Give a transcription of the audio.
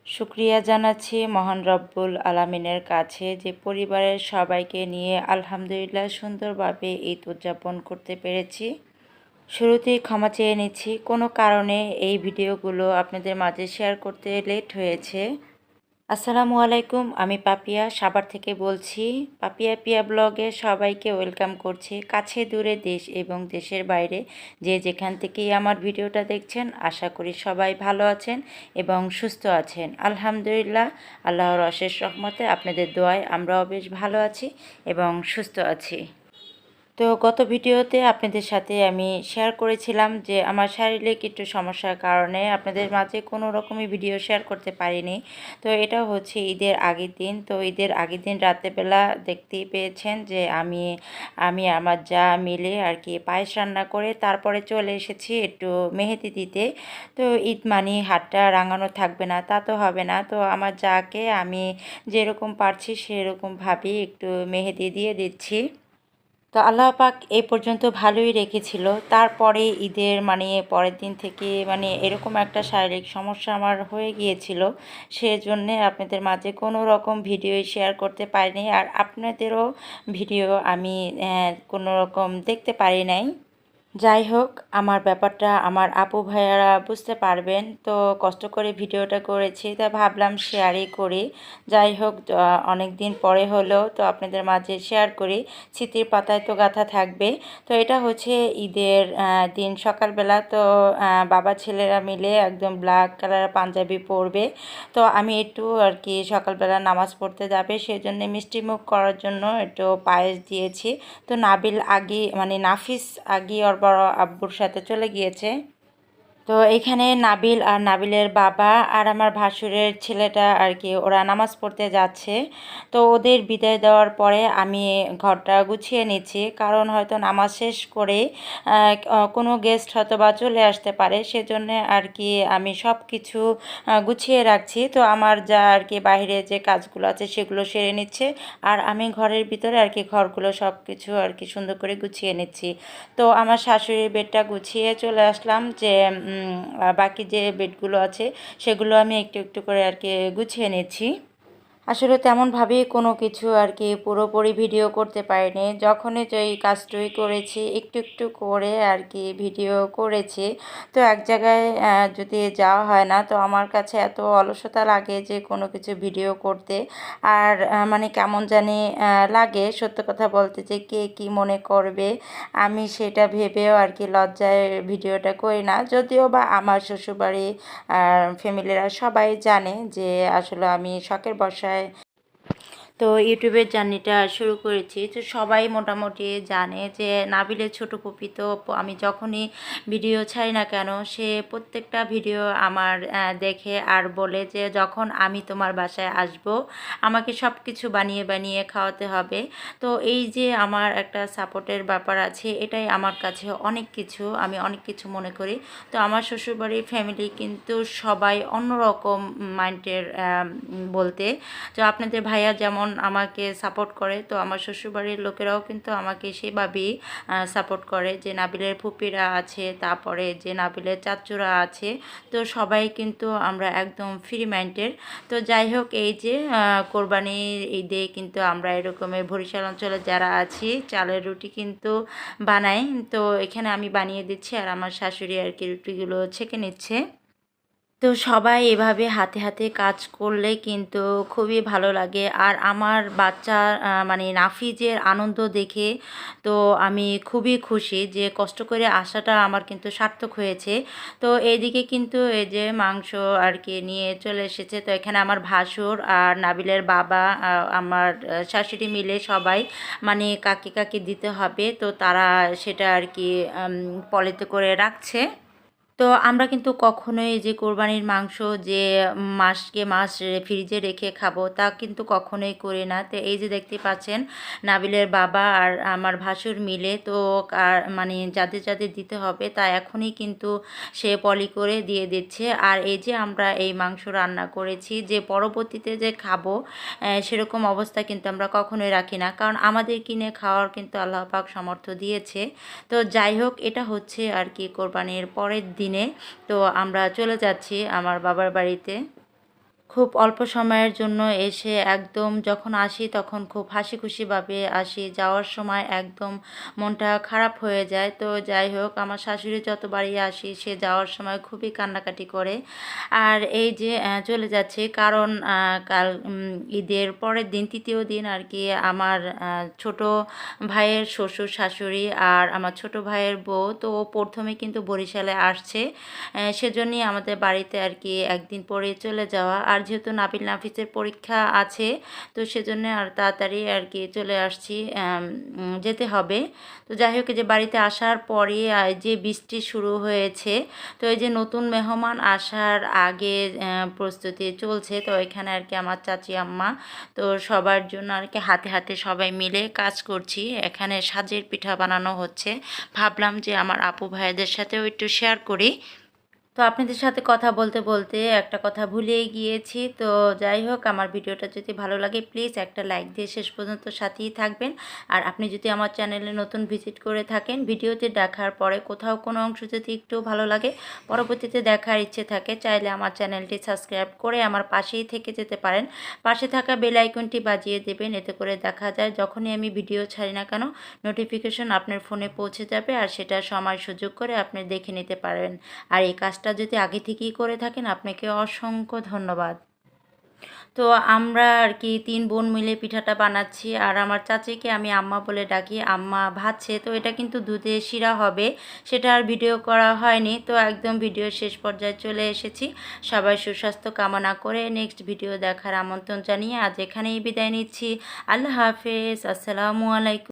শুকরিয়া জানাচ্ছি মহান রব্বুল আলামিনের কাছে যে পরিবারের সবাইকে নিয়ে আলহামদুলিল্লাহ সুন্দরভাবে ঈদ উদযাপন করতে পেরেছি। শুরুতেই ক্ষমা চেয়ে নিচ্ছি, কোনো কারণে এই ভিডিওগুলো আপনাদের মাঝে শেয়ার করতে লেট হয়েছে। আসসালামু আলাইকুম, আমি পাপিয়া সাভার থেকে বলছি। পাপিয়া পিয়া ব্লগে সবাইকে ওয়েলকাম করছি। কাছে দূরে দেশ এবং দেশের বাইরে যে যেখান থেকেই আমার ভিডিওটা দেখছেন, আশা করি সবাই ভালো আছেন এবং সুস্থ আছেন। আলহামদুলিল্লাহ, আল্লাহর অশেষ রহমতে আপনাদের দোয়ায় আমরাও বেশ ভালো আছি এবং সুস্থ আছি। তো গত ভিডিওতে আপনাদের সাথে আমি শেয়ার করেছিলাম যে আমার শারীরিক একটু সমস্যার কারণে আপনাদের মাঝে কোনো রকমই ভিডিও শেয়ার করতে পারিনি। তো এটা হচ্ছে ঈদের আগের দিন। তো ঈদের আগের দিন রাতেরবেলা দেখতেই পেয়েছেন যে আমি আমার যা মিলে আর কি পায়েস রান্না করে তারপরে চলে এসেছি একটু মেহেদি দিতে। তো ঈদ মানে হাতটা রাঙানো থাকবে না, তা তো হবে না। তো আমার যাকে আমি যেরকম পারছি সেরকমভাবেই একটু মেহেদি দিয়ে দিচ্ছি। তো আল্লাহ পাক এই পর্যন্ত ভালোই রেখেছিল। তারপরে ঈদের পরের দিন থেকে এরকম একটা শারীরিক সমস্যা আমার হয়ে গিয়েছিল, সেজন্যে আপনাদের মাঝে কোনো রকম ভিডিও শেয়ার করতে পারিনি, আর আপনাদেরও ভিডিও আমি কোনো রকম দেখতে পারি নাই। যাই হোক, আমার ব্যাপারটা আমার আপু ভাইয়ারা বুঝতে পারবেন, তো কষ্ট করে ভিডিওটা করেছি, তা ভাবলাম শেয়ারই করি। যাই হোক, অনেক দিন পরে হলেও তো আপনাদের মাঝে শেয়ার করি, স্মৃতির পাতায় তো গাঁথা থাকবে। তো এটা হচ্ছে ঈদের দিন সকালবেলা। তো বাবা ছেলেরা মিলে একদম ব্ল্যাক কালারের পাঞ্জাবি পরবে। তো আমি একটু আর কি সকালবেলা নামাজ পড়তে যাবে সেজন্য মিষ্টি মুখ করার জন্য একটু পায়েস দিয়েছি। তো নাবিল আগে নাফিস আগে ওর বড় আব্বুর সাথে চলে গিয়েছে। তো এখানে নাবিল আর নাবিলের বাবা আর আমার ভাসুরের ছেলেটা আর কি ওরা নামাজ পড়তে যাচ্ছে। তো ওদের বিদায় দেওয়ার পরে আমি ঘরটা গুছিয়ে নিচ্ছি, কারণ হয়তো নামাজ শেষ করে কোনো গেস্ট হয়তো বা চলে আসতে পারে, সেজন্য আর কি আমি সব কিছু গুছিয়ে রাখছি। তো আমার যা আর কি বাইরে যে কাজগুলো আছে সেগুলো সেরে নিচ্ছে, আর আমি ঘরের ভিতরে আর কি ঘরগুলো সব কিছু আর কি সুন্দর করে গুছিয়ে নিচ্ছি। তো আমার শাশুড়ির বেডটা গুছিয়ে চলে আসলাম, যে বাকি যে বেডগুলো আছে সেগুলো আমি একটু একটু করে আর কি গুছিয়ে নিচ্ছি। আসলে তেমনভাবেই কোনো কিছু আর কি পুরোপুরি ভিডিও করতে পারিনি। যখনই যে এই কাজটুই করেছি একটু একটু করে আর কি ভিডিও করেছি। তো এক জায়গায় যদি যাওয়া হয় না, তো আমার কাছে এত অলসতা লাগে যে কোনো কিছু ভিডিও করতে। আর কেমন জানি লাগে সত্য কথা বলতে, যে কে কী মনে করবে, আমি সেটা ভেবেও আর কি লজ্জায় ভিডিওটা করি না। যদিও বা আমার শ্বশুরবাড়ি ফ্যামিলিরা সবাই জানে যে আসলে আমি শখের বশায় তো ইউটিউবের জার্নিটা শুরু করেছি। তো সবাই মোটামুটি জানে যে নাবিলের ছোটো কপি, তো আমি যখনই ভিডিও ছাড়ি না কেন সে প্রত্যেকটা ভিডিও আমার দেখে আর বলে যে যখন আমি তোমার বাসায় আসব আমাকে সব কিছু বানিয়ে বানিয়ে খাওয়াতে হবে। তো এই যে আমার একটা সাপোর্টের ব্যাপার আছে, এটাই আমার কাছে অনেক কিছু, আমি অনেক কিছু মনে করি। তো আমার শ্বশুরবাড়ির ফ্যামিলি কিন্তু সবাই অন্যরকম মাইন্ডের বলতে। তো আপনাদের ভাইয়া যেমন আমাকে সাপোর্ট করে, তো আমার শ্বশুরবাড়ির লোকেরাও কিন্তু আমাকে সেভাবেই সাপোর্ট করে। যে নাবিলের ফুপিরা আছে, তারপরে যে নাবিলের চাচুরা আছে, তো সবাই কিন্তু আমরা একদম ফ্রি মাইন্ডের। তো যাই হোক, এই যে কোরবানির ঈদে কিন্তু আমরা এরকমের বরিশাল অঞ্চলে যারা আছি চালের রুটি কিন্তু বানাই। তো এখানে আমি বানিয়ে দিচ্ছি আর আমার শাশুড়ি আর কি রুটিগুলো ছেঁকে নিচ্ছে। তো সবাই এভাবে হাতে হাতে কাজ করলে কিন্তু খুবই ভালো লাগে। আর আমার বাচ্চা নাফিজের আনন্দ দেখে তো আমি খুবই খুশি যে কষ্ট করে আসাটা আমার কিন্তু সার্থক হয়েছে। তো এইদিকে কিন্তু এই যে মাংস আর কি নিয়ে চলে এসেছে। তো এখানে আমার ভাসুর আর নাবিলের বাবা আমার শাশুড়ি মিলে সবাই কাকে কাকে দিতে হবে, তো তারা সেটা আর কি পলিতে করে রাখছে। তো আমরা কিন্তু কখনোই যে কোরবানির মাংস যে মাসকে মাস ফ্রিজে রেখে খাবো তা কিন্তু কখনোই করি না। তো এই যে দেখতে পাচ্ছেন নাবিলের বাবা আর আমার ভাসুর মিলে তো যাদের যাদের দিতে হবে তা এখনই কিন্তু সে পলি করে দিয়ে দিচ্ছে। আর এই যে আমরা এই মাংস রান্না করেছি যে পরবর্তীতে যে খাবো সেরকম অবস্থা কিন্তু আমরা কখনোই রাখি না, কারণ আমাদের কিনে খাওয়ার কিন্তু আল্লাহ পাক সামর্থ্য দিয়েছে। তো যাই হোক, এটা হচ্ছে আর কি কোরবানির পরের দিনে। তো আমরা চলে যাচ্ছি আমার বাবার বাড়িতে। খুব অল্প সময়ের জন্য এসে একদম যখন আসি তখন খুব হাসি খুশিভাবে আসি, যাওয়ার সময় একদম মনটা খারাপ হয়ে যায়। তো যাই হোক, আমার শাশুড়ি যতবারই আসি সে যাওয়ার সময় খুবই কান্নাকাটি করে। আর এই যে চলে যাচ্ছে, কারণ কাল ঈদের পরের দিন, তৃতীয় দিন আর কি, আমার ছোট ভাইয়ের শ্বশুর শাশুড়ি আর আমার ছোট ভাইয়ের বউ তো প্রথমে কিন্তু বরিশালে আসছে, সেজন্যই আমাদের বাড়িতে আর কি একদিন পরে চলে যাওয়া। আর যেহেতু নাবিল নাফিসের পরীক্ষা আছে তো সেজন্য আর তাড়াতাড়ি আর কি চলে আসছি, যেতে হবে। তো যাই হোক, যে বাড়িতে আসার পরে যে বৃষ্টি শুরু হয়েছে, তো এই যে নতুন মেহমান আসার আগে প্রস্তুতি চলছে। তো এখানে আর কি আমার চাচি আম্মা তো সবার জন্য আর কি হাতে হাতে সবাই মিলে কাজ করছি। এখানে সাজের পিঠা বানানো হচ্ছে, ভাবলাম যে আমার আপু ভাইদের সাথেও একটু শেয়ার করি। তো আপনাদের সাথে কথা বলতে বলতে একটা কথা ভুলেই গিয়েছি। তো যাই হোক, আমার ভিডিওটা যদি ভালো লাগে প্লিজ একটা লাইক দিয়ে শেষ পর্যন্ত সাথেই থাকবেন। আর আপনি যদি আমার চ্যানেলে নতুন ভিজিট করে থাকেন, ভিডিওতে দেখার পরে কোথাও কোনো অংশ যদি একটু ভালো লাগে, পরবর্তীতে দেখার ইচ্ছে থাকে, চাইলে আমার চ্যানেলটি সাবস্ক্রাইব করে আমার পাশেই থেকে যেতে পারেন। পাশে থাকা বেল আইকনটি বাজিয়ে দেবেন, এতে করে দেখা যায় যখনই আমি ভিডিও ছাড়ি না কেন নোটিফিকেশন আপনার ফোনে পৌঁছে যাবে, আর সেটা সময় সুযোগ করে আপনি দেখে নিতে পারবেন। আর এই কাজটা যদি আগে থেকেই করে থাকেন, আপনাকে অসংখ্য ধন্যবাদ। তো আমরা আর কি 3 বোন মিলে পিঠাটা বানাচ্ছি, আর আমার চাচিকে আমি আম্মা বলে ডাকি। আম্মা ভাজছে, তো এটা কিন্তু দুধে শিরা হবে, সেটা আর ভিডিও করা হয়নি। তো একদম ভিডিও শেষ পর্যায়ে চলে এসেছি। সবাই সুস্বাস্থ্য কামনা করে নেক্সট ভিডিও দেখার আমন্ত্রণ জানিয়ে আজ এখানেই বিদায় নিচ্ছি। আল্লাহ হাফেজ, আসসালামু আলাইকুম।